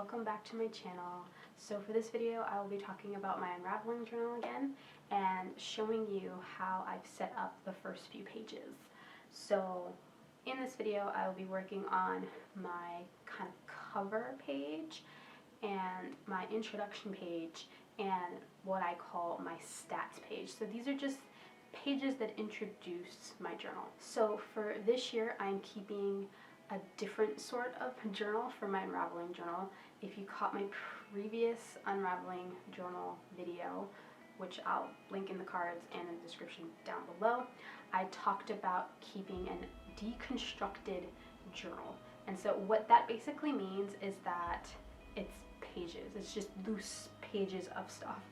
welcome back to my channel. So for this video I will be talking about my Unraveling Journal again and showing you how I've set up the first few pages. So in this video I will be working on my kind of cover page and my introduction page and what I call my stats page. So these are just pages that introduce my journal. So for this year I'm keeping a different sort of journal for my Unraveling Journal. If you caught my previous Unraveling Journal video, which I'll link in the cards and in the description down below, I talked about keeping a deconstructed journal. And so what that basically means is that it's pages. It's just loose pages of stuff,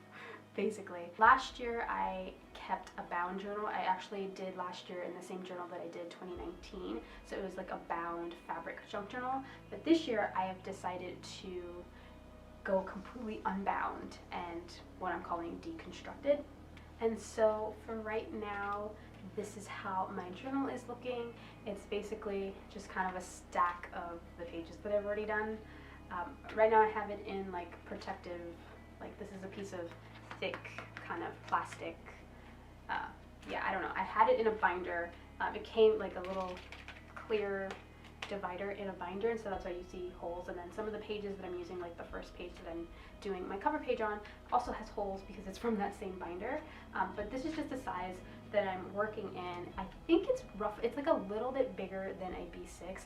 basically. Last year I kept a bound journal. I actually did last year in the same journal that I did 2019, so it was like a bound fabric junk journal. But this year I have decided to go completely unbound and what I'm calling deconstructed. And so for right now, this is how my journal is looking. It's basically just kind of a stack of the pages that I've already done. Right now I have it in like protective, like this is a piece of thick kind of plastic, yeah, I don't know, I had it in a binder. It came like a little clear divider in a binder, and so that's why you see holes. And then some of the pages that I'm using, like the first page that I'm doing my cover page on, also has holes because it's from that same binder. But this is just the size that I'm working in. I think it's rough, it's like a little bit bigger than a B6,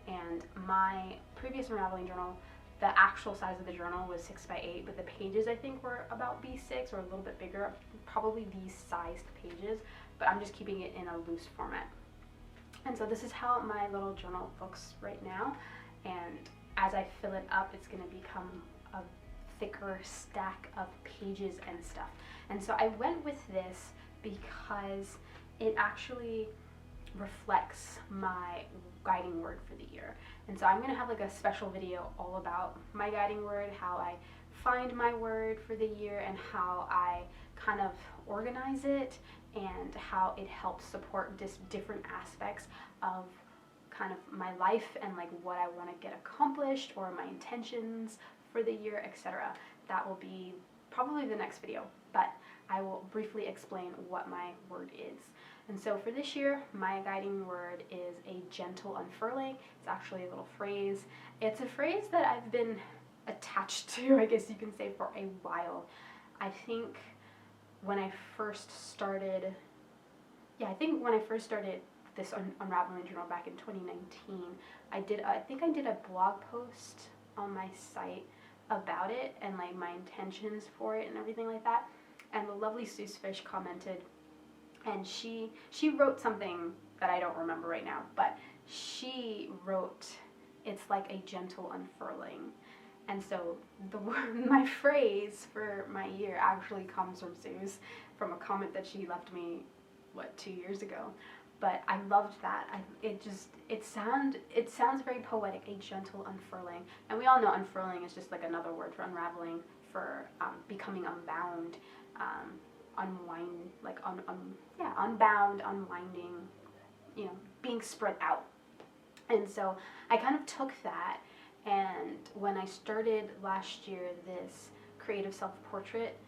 and my previous Unraveling Journal, the actual size of the journal was 6x8, but the pages I think were about B6 or a little bit bigger, probably these sized pages, but I'm just keeping it in a loose format. And so this is how my little journal looks right now, and as I fill it up, it's going to become a thicker stack of pages and stuff. And so I went with this because it actually reflects my guiding word for the year. And so I'm going to have like a special video all about my guiding word, how I find my word for the year, and how I kind of organize it, and how it helps support just different aspects of kind of my life and like what I want to get accomplished or my intentions for the year, etc. That will be probably the next video, but I will briefly explain what my word is. And so for this year, my guiding word is a gentle unfurling. It's actually a little phrase. It's a phrase that I've been attached to, I guess you can say, for a while. I think when I first started, this Unraveling Journal back in 2019, I think I did a blog post on my site about it and like my intentions for it and everything like that. And the lovely Seussfish commented, and she wrote something that I don't remember right now, but she wrote, it's like a gentle unfurling. And so my phrase for my year actually comes from Seuss, from a comment that she left me, 2 years ago. But I loved that. It sounds very poetic, a gentle unfurling. And we all know unfurling is just like another word for unraveling, for becoming unbound, unbound, unwinding, you know, being spread out. And so I kind of took that, and when I started last year this creative self-portrait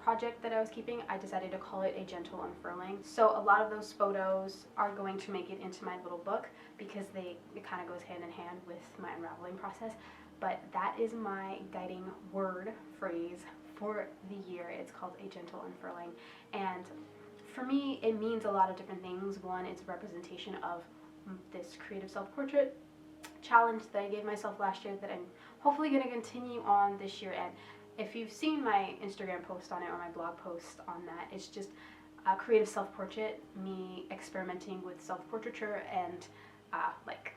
project that I was keeping, I decided to call it a gentle unfurling. So a lot of those photos are going to make it into my little book because it kind of goes hand in hand with my unraveling process. But that is my guiding word phrase for the year. It's called a gentle unfurling, and for me it means a lot of different things. One, it's a representation of this creative self-portrait challenge that I gave myself last year that I'm hopefully going to continue on this year. And if you've seen my Instagram post on it or my blog post on that, it's just a creative self-portrait, me experimenting with self-portraiture and like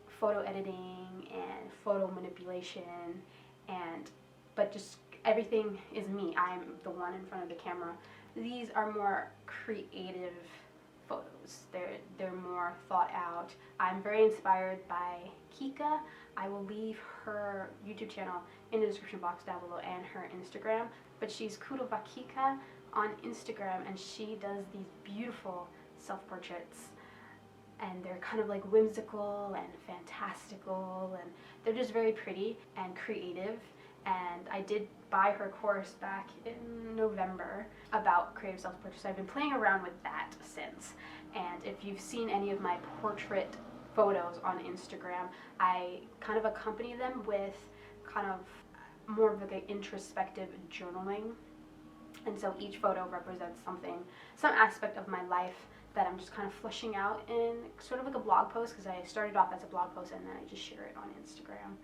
photo editing and photo manipulation, but just everything is me. I'm the one in front of the camera. These are more creative photos. They're more thought out. I'm very inspired by Kika. I will leave her YouTube channel in the description box down below and her Instagram, but she's Kurova Kika on Instagram, and she does these beautiful self-portraits. and they're kind of like whimsical and fantastical, and they're just very pretty and creative. And I did buy her course back in November about creative self-portrait. So I've been playing around with that since. And if you've seen any of my portrait photos on Instagram, I kind of accompany them with kind of more of like an introspective journaling. And so each photo represents something, some aspect of my life that I'm just kind of fleshing out in sort of like a blog post, because I started off as a blog post and then I just share it on Instagram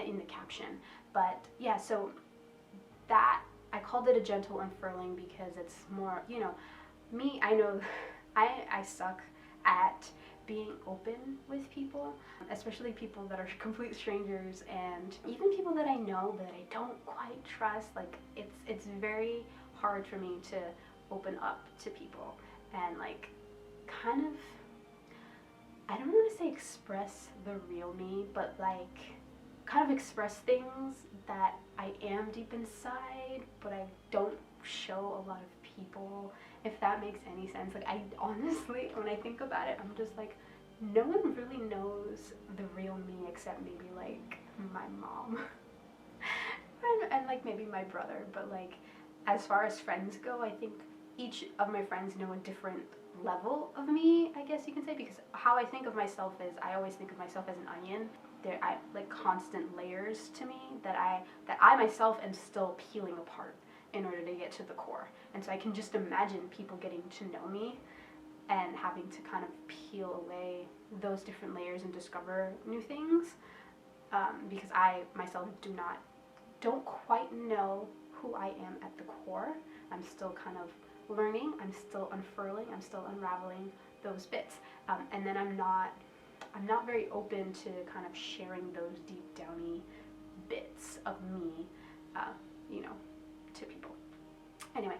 in the caption. But yeah, so that, I called it a gentle unfurling because it's more, you know, me, I know I suck at being open with people, especially people that are complete strangers, and even people that I know but I don't quite trust. Like it's very hard for me to open up to people and like kind of, I don't want to say express the real me, but like kind of express things that I am deep inside but I don't show a lot of people, if that makes any sense. Like I honestly, when I think about it, I'm just like, no one really knows the real me except maybe like my mom and like maybe my brother. But like as far as friends go, I think each of my friends know a different level of me, I guess you can say, because how I think of myself is I always think of myself as an onion. There are like constant layers to me that I myself am still peeling apart in order to get to the core. And so I can just imagine people getting to know me and having to kind of peel away those different layers and discover new things, because I myself don't quite know who I am at the core. I'm still kind of learning, I'm still unfurling, I'm still unraveling those bits, and then I'm not very open to kind of sharing those deep downy bits of me, you know, to people. Anyway,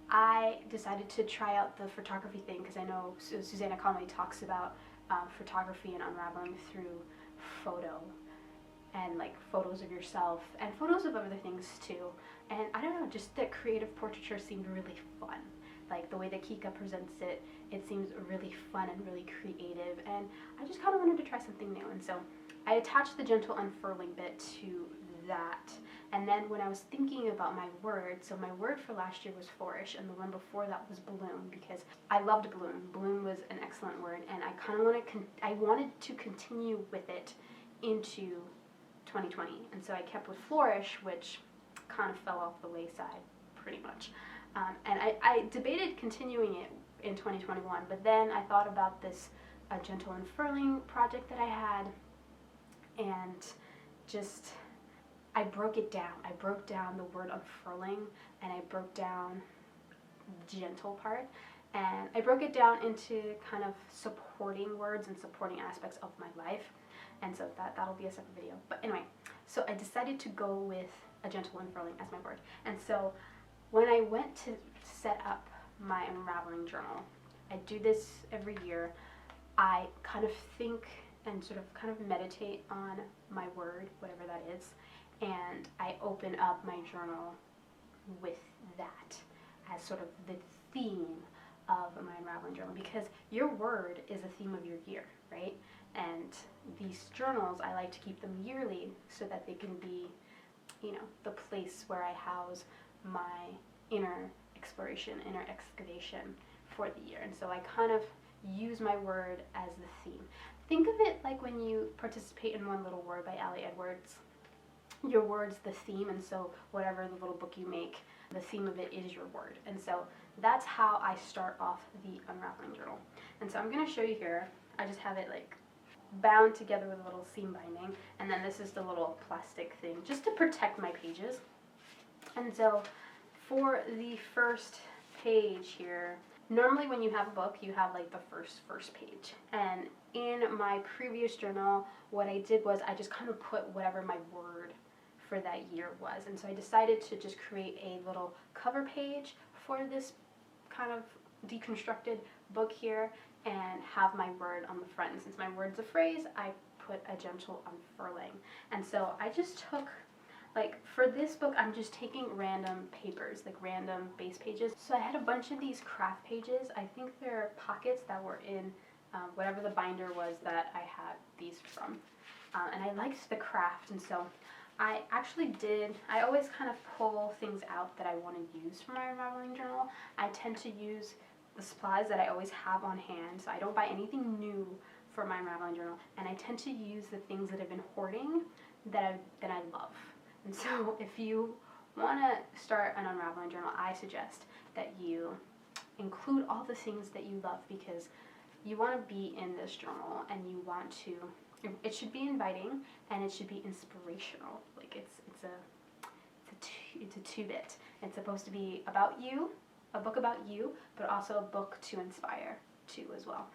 I decided to try out the photography thing because I know Susanna Conway talks about photography and unraveling through photo, and like photos of yourself and photos of other things too. And I don't know, just that creative portraiture seemed really fun. Like the way that Kika presents it, it seems really fun and really creative, and I just kind of wanted to try something new. And so I attached the gentle unfurling bit to that. And then when I was thinking about my word, so my word for last year was flourish, and the one before that was bloom, because I loved bloom. Bloom was an excellent word, and I kind of wanted to continue with it into 2020. And so I kept with flourish, which kind of fell off the wayside pretty much. And I debated continuing it in 2021, but then I thought about this gentle unfurling project that I had, and just I broke it down. I broke down the word unfurling, and I broke down the gentle part, and I broke it down into kind of supporting words and supporting aspects of my life. And so that'll be a separate video. But anyway, so I decided to go with a gentle unfurling as my word. And so when I went to set up my unraveling journal, I do this every year. I kind of think and sort of kind of meditate on my word, whatever that is, and I open up my journal with that as sort of the theme of my unraveling journal, because your word is a theme of your year, right? And these journals, I like to keep them yearly so that they can be, you know, the place where I house my inner exploration, inner excavation for the year. And so I kind of use my word as the theme. Think of it like when you participate in One Little Word by Ali Edwards. Your word's the theme, and so whatever the little book you make, the theme of it is your word. And so that's how I start off the unraveling journal. And so I'm going to show you here. I just have it like bound together with a little seam binding, and then this is the little plastic thing just to protect my pages. And so for the first page here, normally when you have a book, you have like the first page. And in my previous journal, what I did was I just kind of put whatever my word for that year was. And so I decided to just create a little cover page for this kind of deconstructed book here and have my word on the front. And since my word's a phrase, I put a gentle unfurling. And so I just took, like for this book, I'm just taking random papers, like random base pages. So I had a bunch of these craft pages. I think they're pockets that were in whatever the binder was that I had these from. And I liked the craft, and so I always kind of pull things out that I want to use for my Unraveling Journal. I tend to use the supplies that I always have on hand, so I don't buy anything new for my Unraveling Journal, and I tend to use the things that I've been hoarding that I love. And so if you want to start an Unraveling Journal, I suggest that you include all the things that you love, because you want to be in this journal and you want to, it should be inviting and it should be inspirational. Like it's a two-bit. It's supposed to be about you, a book about you, but also a book to inspire too as well,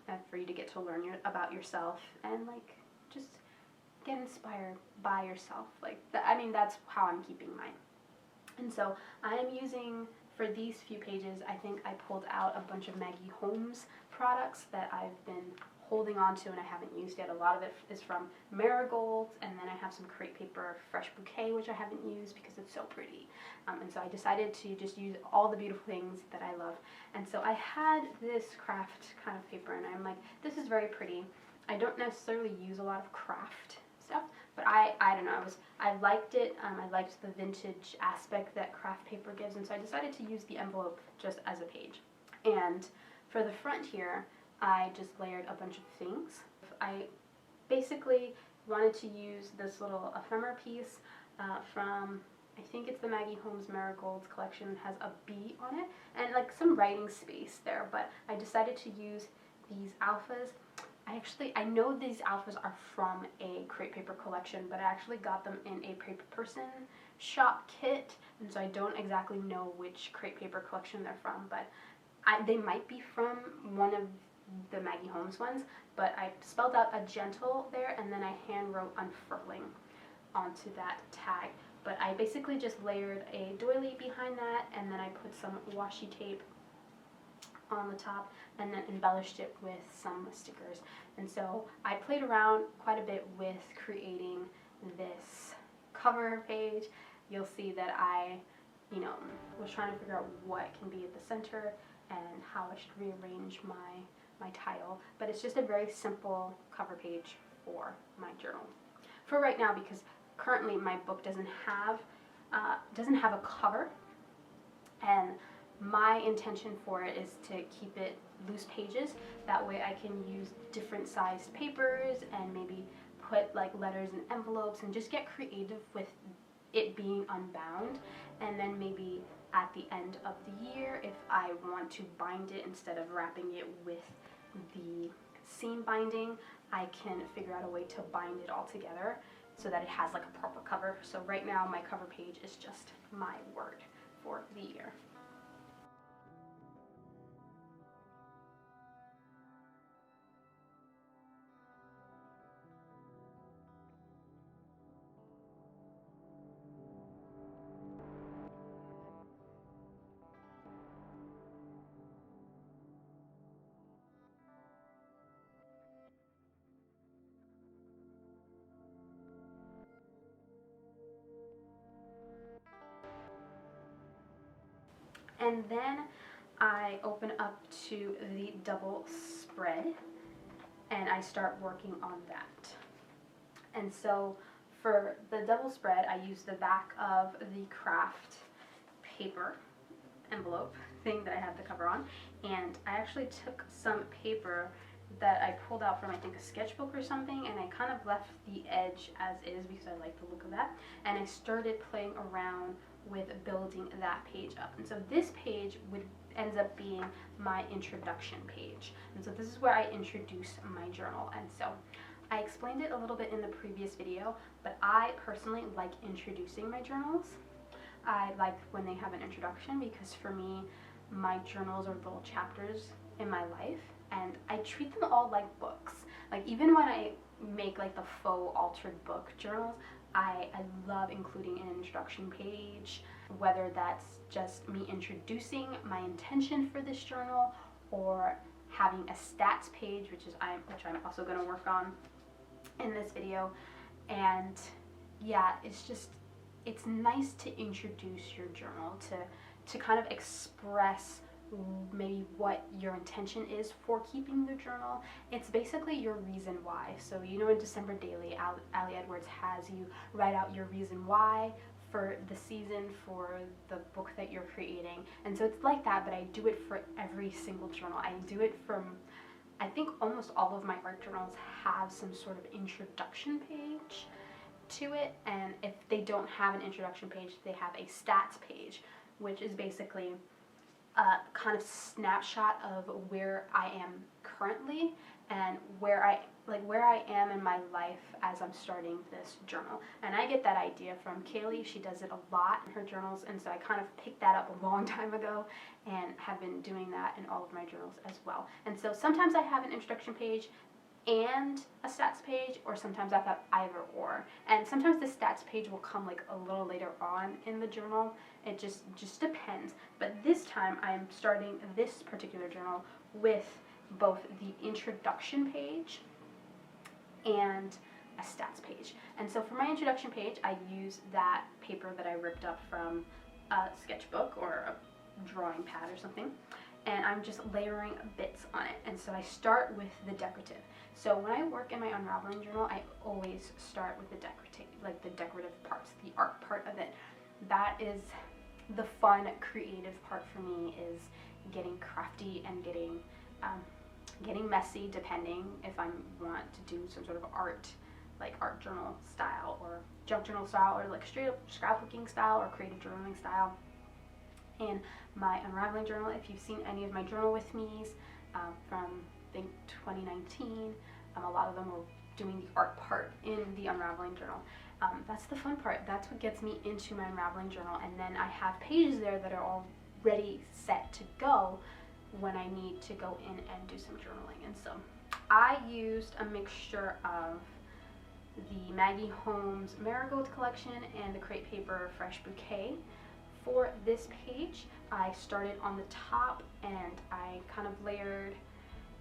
and for you to get to learn about yourself and like just get inspired by yourself. Like I mean, that's how I'm keeping mine. And so I am using, for these few pages, I think I pulled out a bunch of Maggie Holmes products that I've been holding on to and I haven't used yet. A lot of it is from Marigolds, and then I have some crepe paper Fresh Bouquet, which I haven't used because it's so pretty. And so I decided to just use all the beautiful things that I love. And so I had this craft kind of paper, and I'm like, this is very pretty. I don't necessarily use a lot of craft stuff, but I don't know, I liked it. I liked the vintage aspect that craft paper gives, and so I decided to use the envelope just as a page. And for the front here, I just layered a bunch of things. I basically wanted to use this little ephemera piece from, I think it's the Maggie Holmes Marigolds collection. It has a bee on it and like some writing space there, but I decided to use these alphas. I know these alphas are from a crepe paper collection, but I actually got them in a Paper Person shop kit, and so I don't exactly know which crepe paper collection they're from, but they might be from one of the Maggie Holmes ones, but I spelled out a gentle there, and then I hand wrote unfurling onto that tag. But I basically just layered a doily behind that, and then I put some washi tape on the top and then embellished it with some stickers. And so I played around quite a bit with creating this cover page. You'll see that I, was trying to figure out what can be at the center and how I should rearrange my title, but it's just a very simple cover page for my journal for right now, because currently my book doesn't have a cover, and my intention for it is to keep it loose pages. That way I can use different sized papers and maybe put like letters and envelopes and just get creative with it being unbound. And then maybe at the end of the year, if I want to bind it instead of wrapping it with the seam binding, I can figure out a way to bind it all together so that it has like a proper cover. So right now my cover page is just my word for the year. And then I open up to the double spread and I start working on that. And so for the double spread, I use the back of the craft paper envelope thing that I have the cover on, and I actually took some paper that I pulled out from, I think, a sketchbook or something, and I kind of left the edge as is because I like the look of that, and I started playing around with building that page up. And so this page ends up being my introduction page, and so this is where I introduce my journal. And so I explained it a little bit in the previous video, but I personally like introducing my journals. I like when they have an introduction because for me, my journals are little chapters in my life, and I treat them all like books. Like even when I make like the faux altered book journals, I love including an introduction page, whether that's just me introducing my intention for this journal or having a stats page, which I'm also going to work on in this video. And yeah, it's nice to introduce your journal, to kind of express maybe what your intention is for keeping the journal. It's basically your reason why. So you know, in December Daily, Ali Edwards has you write out your reason why for the season, for the book that you're creating. And so it's like that, but I do it for every single journal. I do it from, I think almost all of my art journals have some sort of introduction page to it, and if they don't have an introduction page, they have a stats page, which is basically a kind of snapshot of where I am currently and where I am in my life as I'm starting this journal. And I get that idea from Kaylee. She does it a lot in her journals, and so I kind of picked that up a long time ago and have been doing that in all of my journals as well. And so sometimes I have an introduction page and a stats page, or sometimes I've got either or. And sometimes the stats page will come like a little later on in the journal. It just depends. But this time I'm starting this particular journal with both the introduction page and a stats page. And so for my introduction page, I use that paper that I ripped up from a sketchbook or a drawing pad or something, and I'm just layering bits on it. And so I start with the decorative. So when I work in my Unraveling journal, I always start with the decorative parts, the art part of it. That is the fun, creative part for me, is getting crafty and getting messy, depending if I want to do some sort of art, like art journal style or junk journal style, or like straight up scrapbooking style or creative journaling style. In my Unraveling journal, if you've seen any of my journal with me's from I think 2019, a lot of them were doing the art part in the Unraveling journal. That's the fun part. That's what gets me into my Unraveling journal, and then I have pages there that are already set to go when I need to go in and do some journaling. And so I used a mixture of the Maggie Holmes Marigold collection and the Crepe Paper Fresh Bouquet. For this page, I started on the top and I kind of layered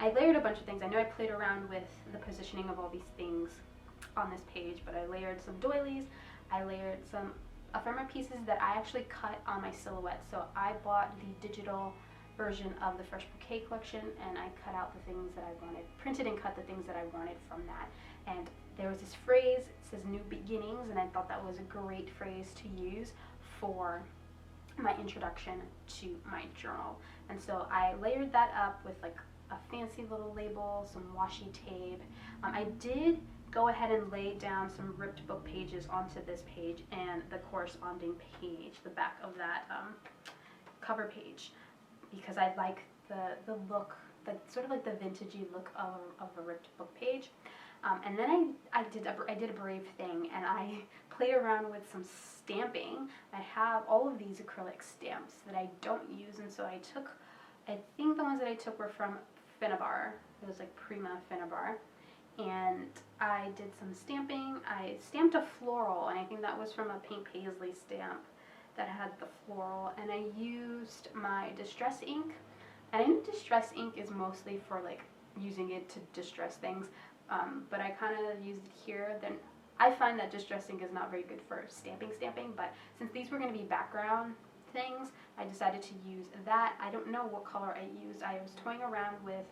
a bunch of things. I know I played around with the positioning of all these things on this page, but I layered some doilies, I layered some ephemera pieces that I actually cut on my silhouette. So I bought the digital version of the Fresh Bouquet collection, and I cut out the things that I wanted, printed and cut the things that I wanted from that. And there was this phrase, it says new beginnings, and I thought that was a great phrase to use for my introduction to my journal. And so I layered that up with like a fancy little label, some washi tape. I did go ahead and lay down some ripped book pages onto this page and the corresponding page, the back of that cover page, because I like the look, the sort of like the vintagey look of a ripped book page. And then I did a brave thing, and I played around with some stamping. I have all of these acrylic stamps that I don't use, and so I think the ones that I took were from Finnabar. It was like Prima Finnabar. And I did some stamping. I stamped a floral, and I think that was from a Pink Paisley stamp that had the floral. And I used my distress ink. And I know distress ink is mostly for like using it to distress things. But I kind of used it here. Then I find that distress ink is not very good for stamping, but since these were going to be background things, I decided to use that. I don't know what color I used. I was toying around with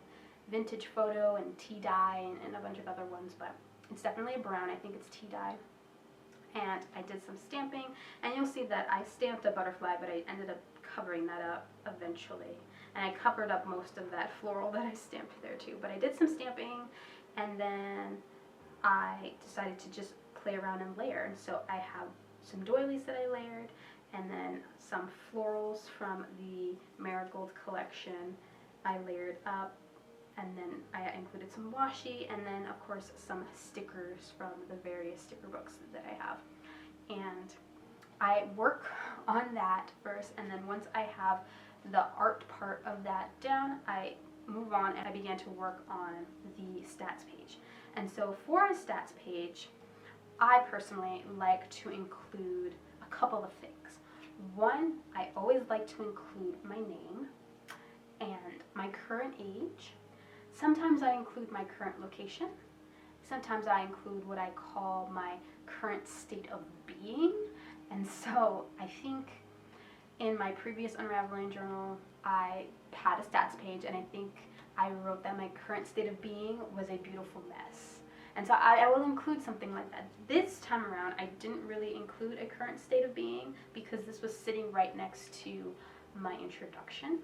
Vintage Photo and tea dye and a bunch of other ones, but it's definitely a brown. I think it's tea dye. And I did some stamping, and you'll see that I stamped a butterfly, but I ended up covering that up eventually. And I covered up most of that floral that I stamped there too. But I did some stamping, and then I decided to just play around and layer. And so I have some doilies that I layered, and then some florals from the Marigold collection I layered up, and then I included some washi, and then of course some stickers from the various sticker books that I have. And I work on that first, and then once I have the art part of that down, I move on and I began to work on the stats page. And so for a stats page, I personally like to include a couple of things. One, I always like to include my name and my current age. Sometimes I include my current location. Sometimes I include what I call my current state of being. And so I think in my previous Unraveling journal, I had a stats page, and I think I wrote that my current state of being was a beautiful mess. And so I will include something like that. This time around, I didn't really include a current state of being because this was sitting right next to my introduction.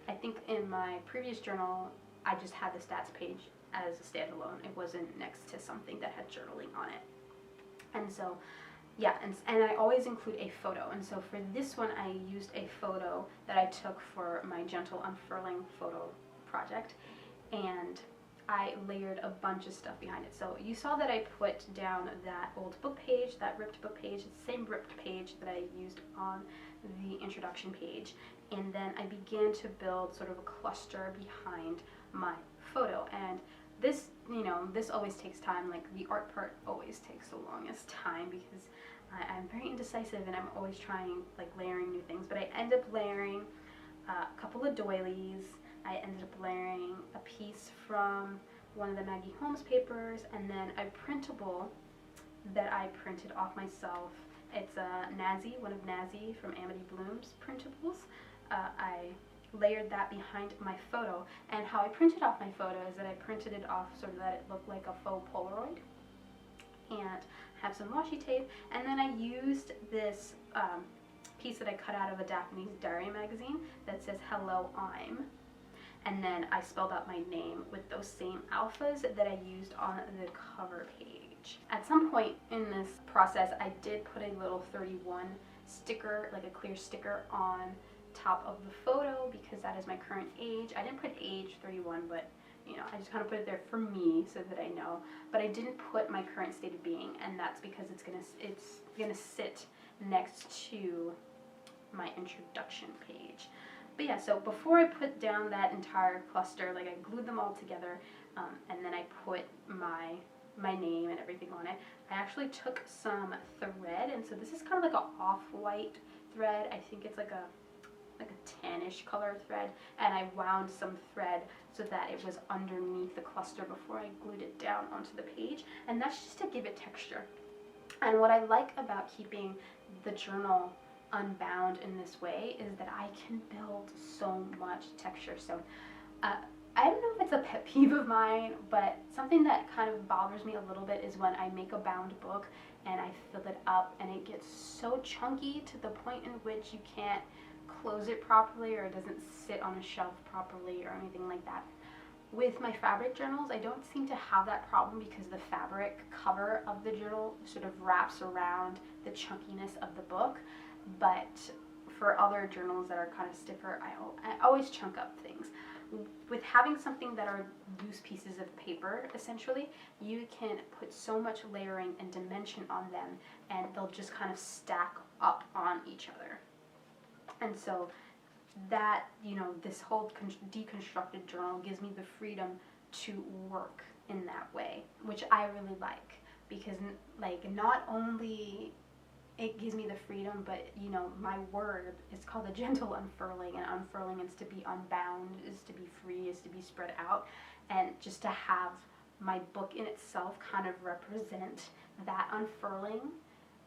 I think in my previous journal, I just had the stats page as a standalone. It wasn't next to something that had journaling on it. And so, yeah, and I always include a photo. And so for this one, I used a photo that I took for my gentle unfurling photo project. And I layered a bunch of stuff behind it. So you saw that I put down that old book page, that ripped book page, the same ripped page that I used on the introduction page. And then I began to build sort of a cluster behind my photo. And this, this always takes time. Like the art part always takes the longest time because I'm very indecisive and I'm always trying, like, layering new things. But I end up layering a couple of doilies. I ended up layering a piece from one of the Maggie Holmes papers, and then a printable that I printed off myself. It's a Nazi, one of Nazi from Amity Bloom's printables. I layered that behind my photo, and how I printed off my photo is that I printed it off so that it looked like a faux Polaroid, and have some washi tape, and then I used this piece that I cut out of a Daphne's Diary magazine that says "Hello, I'm." And then I spelled out my name with those same alphas that I used on the cover page. At some point in this process, I did put a little 31 sticker, like a clear sticker, on top of the photo because that is my current age. I didn't put age 31, but I just kind of put it there for me so that I know. But I didn't put my current state of being, and that's because it's gonna sit next to my introduction page. But yeah, so before I put down that entire cluster, like I glued them all together, and then I put my name and everything on it. I actually took some thread, and so this is kind of like an off-white thread. I think it's like a tannish color thread, and I wound some thread so that it was underneath the cluster before I glued it down onto the page, and that's just to give it texture. And what I like about keeping the journal unbound in this way is that I can build so much texture. So I don't know if it's a pet peeve of mine, but something that kind of bothers me a little bit is when I make a bound book and I fill it up and it gets so chunky to the point in which you can't close it properly, or it doesn't sit on a shelf properly or anything like that. With my fabric journals, I don't seem to have that problem because the fabric cover of the journal sort of wraps around the chunkiness of the book. But for other journals that are kind of stiffer, I always chunk up things. With having something that are loose pieces of paper, essentially, you can put so much layering and dimension on them, and they'll just kind of stack up on each other. And so that, this whole deconstructed journal gives me the freedom to work in that way, which I really like, because not only it gives me the freedom, but my word is called a gentle unfurling, and unfurling is to be unbound, is to be free, is to be spread out, and just to have my book in itself kind of represent that unfurling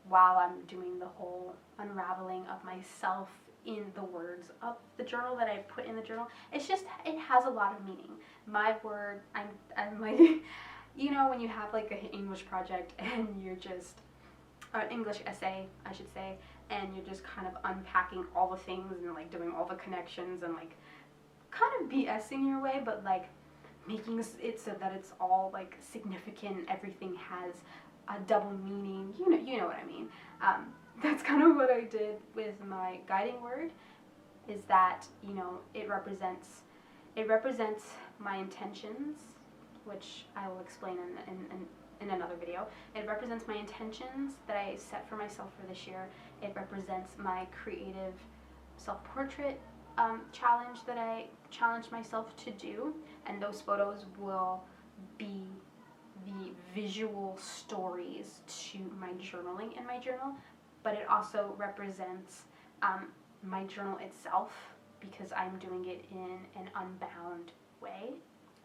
while I'm doing the whole unraveling of myself in the words of the journal that I put in the journal. It has a lot of meaning. My word, I'm like, when you have like an English project and you're just, an English essay, I should say, and you're just kind of unpacking all the things and like doing all the connections and like kind of BSing your way, but like making it so that it's all like significant, everything has a double meaning, you know what I mean. That's kind of what I did with my guiding word, is that it represents my intentions, which I will explain in another video. It represents my intentions that I set for myself for this year. It represents my creative self-portrait challenge that I challenged myself to do, and those photos will be the visual stories to my journaling in my journal, but it also represents my journal itself, because I'm doing it in an unbound way.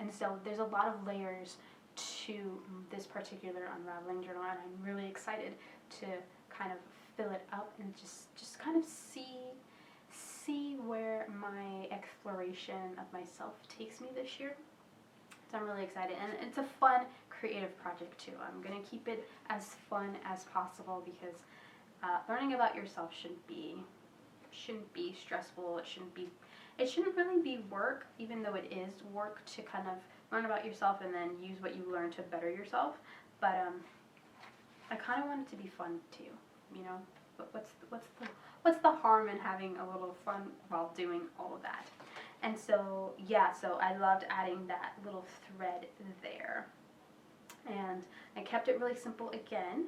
And so there's a lot of layers to this particular unraveling journal, and I'm really excited to kind of fill it up and just kind of see see where my exploration of myself takes me this year. So I'm really excited, and it's a fun, creative project too. I'm gonna keep it as fun as possible because learning about yourself shouldn't be stressful. It shouldn't really be work, even though it is work to kind of learn about yourself and then use what you learn to better yourself. But I kind of want it to be fun too. You know, what's the harm in having a little fun while doing all of that? And so yeah, so I loved adding that little thread there, and I kept it really simple again.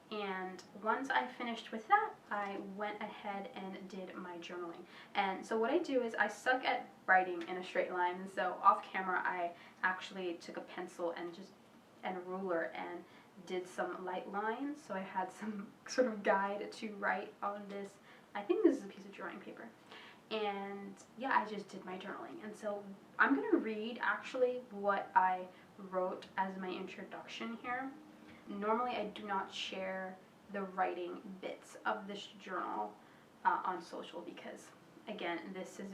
And once I finished with that, I went ahead and did my journaling. And so what I do is I suck at writing in a straight line, and so off camera I actually took a pencil and a ruler and did some light lines. So I had some sort of guide to write on this. I think this is a piece of drawing paper. And yeah, I just did my journaling. And so I'm going to read actually what I wrote as my introduction here. Normally I do not share the writing bits of this journal on social because, again, this is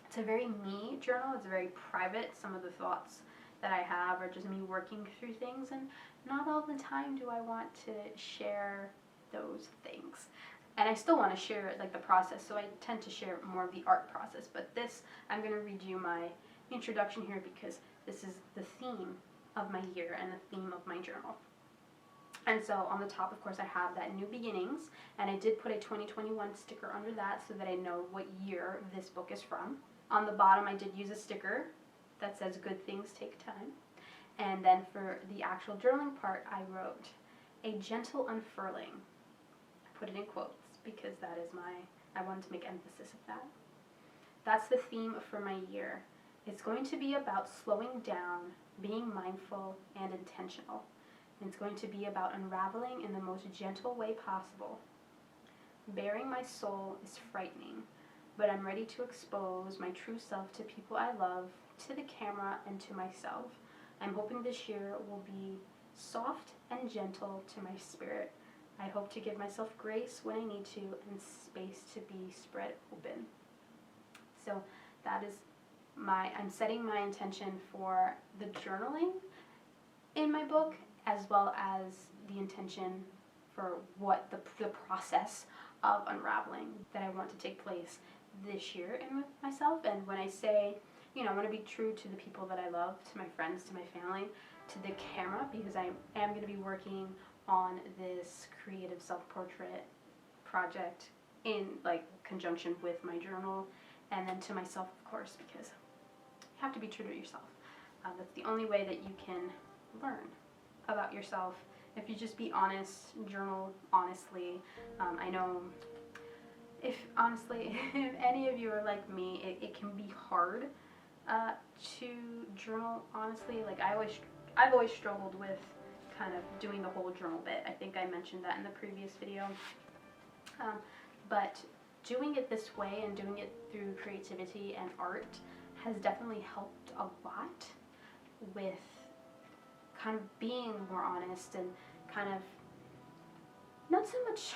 it's a very me journal. It's very private. Some of the thoughts that I have are just me working through things, and not all the time do I want to share those things. And I still want to share like the process, so I tend to share more of the art process. But this, I'm going to read you my introduction here because this is the theme of my year and the theme of my journal. And so on the top, of course, I have that new beginnings, and I did put a 2021 sticker under that so that I know what year this book is from. On the bottom, I did use a sticker that says good things take time. And then for the actual journaling part, I wrote a gentle unfurling. I put it in quotes because that is I wanted to make emphasis of that. That's the theme for my year. It's going to be about slowing down, being mindful and intentional. And it's going to be about unraveling in the most gentle way possible. Bearing my soul is frightening, but I'm ready to expose my true self to people I love, to the camera, and to myself. I'm hoping this year will be soft and gentle to my spirit. I hope to give myself grace when I need to and space to be spread open. So that is I'm setting my intention for the journaling in my book, as well as the intention for what the process of unraveling that I want to take place this year in with myself. And when I say, you know, I want to be true to the people that I love, to my friends, to my family, to the camera, because I am going to be working on this creative self-portrait project in like conjunction with my journal, and then to myself, of course, because you have to be true to yourself. That's the only way that you can learn about yourself. If you just be honest, journal honestly. I know if any of you are like me, it can be hard to journal honestly. Like I've always struggled with kind of doing the whole journal bit. I think I mentioned that in the previous video. But doing it this way and doing it through creativity and art has definitely helped a lot with kind of being more honest and kind of not so much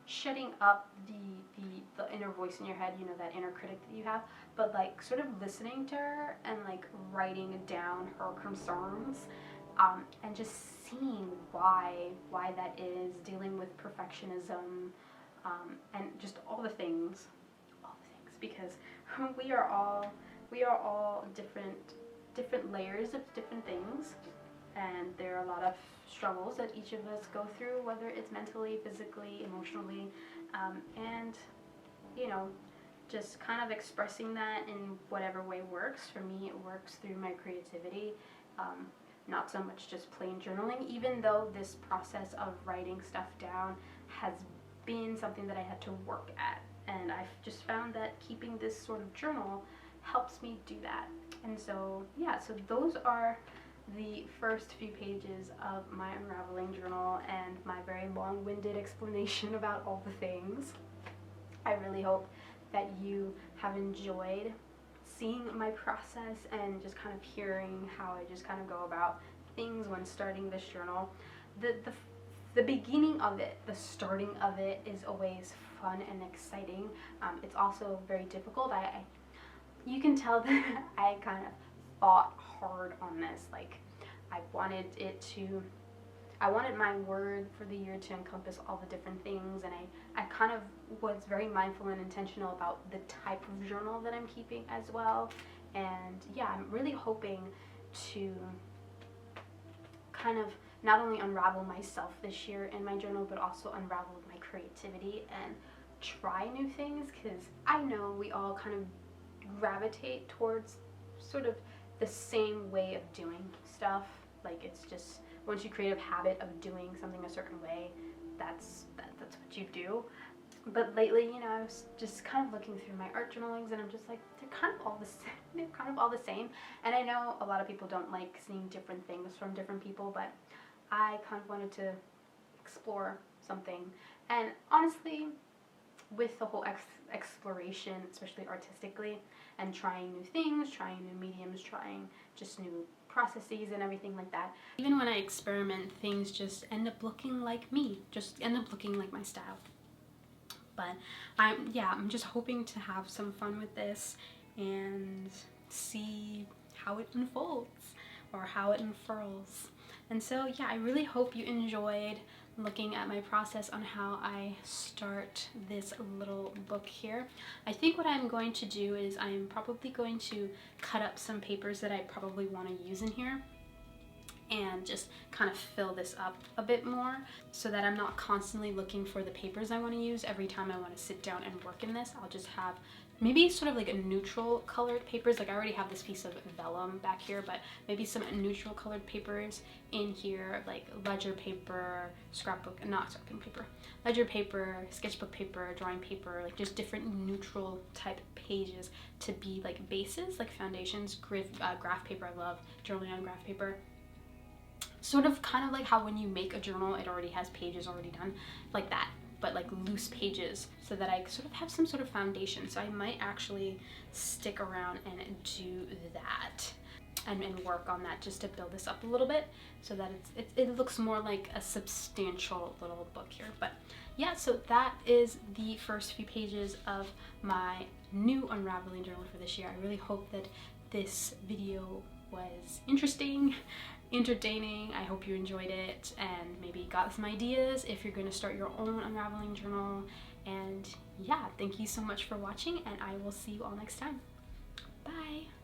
shutting up the inner voice in your head, you know, that inner critic that you have, but like sort of listening to her and like writing down her concerns, and just seeing why that is, dealing with perfectionism, and just all the things, because we are all different layers of different things, and there are a lot of struggles that each of us go through, whether it's mentally, physically, emotionally, and you know, just kind of expressing that in whatever way works. For me, it works through my creativity, not so much just plain journaling, even though this process of writing stuff down has been something that I had to work at, and I've just found that keeping this sort of journal helps me do that. And so yeah, so those are the first few pages of my Unraveling Journal and my very long-winded explanation about all the things. I really hope that you have enjoyed seeing my process and just kind of hearing how I just kind of go about things when starting this journal. The the beginning of it, the starting of it is always fun and exciting. It's also very difficult. You can tell that I kind of fought hard on this. Like, I wanted my word for the year to encompass all the different things, and I kind of was very mindful and intentional about the type of journal that I'm keeping as well. And yeah, I'm really hoping to kind of not only unravel myself this year in my journal, but also unravel my creativity and try new things, because I know we all kind of gravitate towards sort of the same way of doing stuff. Like, it's just, once you create a habit of doing something a certain way, that's what you do. But lately, you know, I was just kind of looking through my art journalings, and I'm just like, they're kind of all the same. They're kind of all the same. And I know a lot of people don't like seeing different things from different people, but I kind of wanted to explore something. And honestly, with the whole exploration, especially artistically, and trying new things, trying new mediums, trying just new processes and everything like that, even when I experiment, things just end up looking like me, just end up looking like my style. But I'm just hoping to have some fun with this and see how it unfolds or how it unfurls. And so yeah, I really hope you enjoyed looking at my process on how I start this little book here. I think what I'm going to do is I'm probably going to cut up some papers that I probably want to use in here and just kind of fill this up a bit more, so that I'm not constantly looking for the papers I want to use every time I want to sit down and work in this. I'll just have maybe sort of like a neutral colored papers. Like, I already have this piece of vellum back here, but maybe some neutral colored papers in here, like ledger paper, ledger paper, sketchbook paper, drawing paper, like just different neutral type pages to be like bases, like foundations. Graph paper, I love journaling on graph paper. Sort of kind of like how when you make a journal, it already has pages already done, like that, but like loose pages, so that I sort of have some sort of foundation. So I might actually stick around and do that and work on that, just to build this up a little bit, so that it looks more like a substantial little book here. But yeah, so that is the first few pages of my new Unraveling Journal for this year. I really hope that this video was interesting, entertaining. I hope you enjoyed it and maybe got some ideas if you're going to start your own Unraveling Journal. And yeah, thank you so much for watching, and I will see you all next time. Bye!